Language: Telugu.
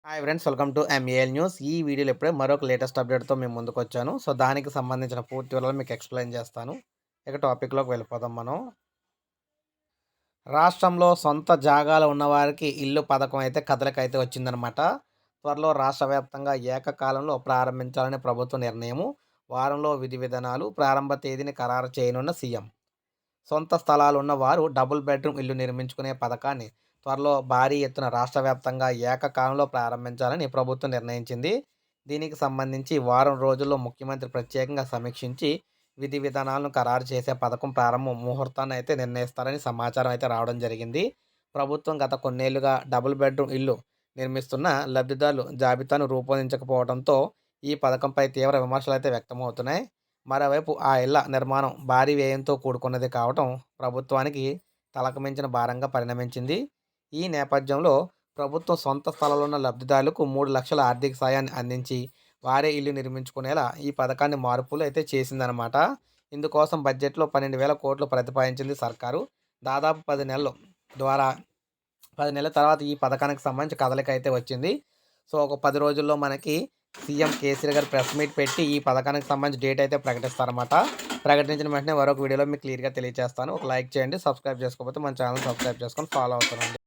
Hi friends, welcome to MAL news. ఈ వీడియోలో ఇప్పుడే మరొక లేటెస్ట్ అప్డేట్‌తో మేము ముందుకొచ్చాను. సో, దానికి సంబంధించిన పూర్తి వివరాలు మీకు ఎక్స్‌ప్లెయిన్ చేస్తాను. ఇక టాపిక్‌లోకి వెళ్ళిపోదాం మనం. రాష్ట్రంలో సొంత జాగాలు ఉన్నవారికి ఇల్లు పథకం అయితే కదలికైతే వచ్చిందనమాట. త్వరలో రాష్ట్ర వ్యాప్తంగా ఏకకాలంలో ప్రారంభించాలని ప్రభుత్వ నిర్ణయము. వారంలో విధి విధానాలు, ప్రారంభ తేదీని ఖరారు చేయనున్న సీఎం. సొంత స్థలాలున్న వారు డబుల్ బెడ్రూమ్ ఇల్లు నిర్మించుకునే పథకాన్ని త్వరలో భారీ ఎత్తున రాష్ట్ర వ్యాప్తంగా ఏకకాలంలో ప్రారంభించాలని ప్రభుత్వం నిర్ణయించింది. దీనికి సంబంధించి వారం రోజుల్లో ముఖ్యమంత్రి ప్రత్యేకంగా సమీక్షించి విధి విధానాలను ఖరారు చేసే పథకం ప్రారంభం ముహూర్తాన్ని అయితే నిర్ణయిస్తారని సమాచారం అయితే రావడం జరిగింది. ప్రభుత్వం గత కొన్నేళ్లుగా డబుల్ బెడ్రూమ్ ఇల్లు నిర్మిస్తున్న లబ్ధిదారులు జాబితాను రూపొందించకపోవడంతో ఈ పథకంపై తీవ్ర విమర్శలు అయితే వ్యక్తమవుతున్నాయి. మరోవైపు ఆ ఇళ్ల నిర్మాణం భారీ వ్యయంతో కూడుకున్నది కావటం ప్రభుత్వానికి తలకమించిన భారంగా పరిణమించింది. ఈ నేపథ్యంలో ప్రభుత్వం సొంత స్థలాలున్న లబ్ధిదారులకు 3,00,000 ఆర్థిక సాయాన్ని అందించి వారే ఇల్లు నిర్మించుకునేలా ఈ పథకాన్ని మార్పులు అయితే చేసిందనమాట. ఇందుకోసం బడ్జెట్‌లో 12,000 కోట్లు ప్రతిపాదించింది సర్కారు. దాదాపు 10 నెలలు ద్వారా 10 నెలల తర్వాత ఈ పథకానికి సంబంధించి కదలిక అయితే వచ్చింది. సో, ఒక 10 రోజుల్లో మనకి సీఎం కేసీఆర్ గారు ప్రెస్ మీట్ పెట్టి ఈ పథకానికి సంబంధించి డేట్ అయితే ప్రకటిస్తారన్నమాట. ప్రకటించిన వెంటనే మరొక వీడియోలో మీకు క్లియర్‌గా తెలియజేస్తాను. ఒక లైక్ చేయండి. సబ్స్క్రైబ్ చేసుకోకపోతే మన ఛానెల్ సబ్స్క్రైబ్ చేసుకొని ఫాలో అవుతానండి.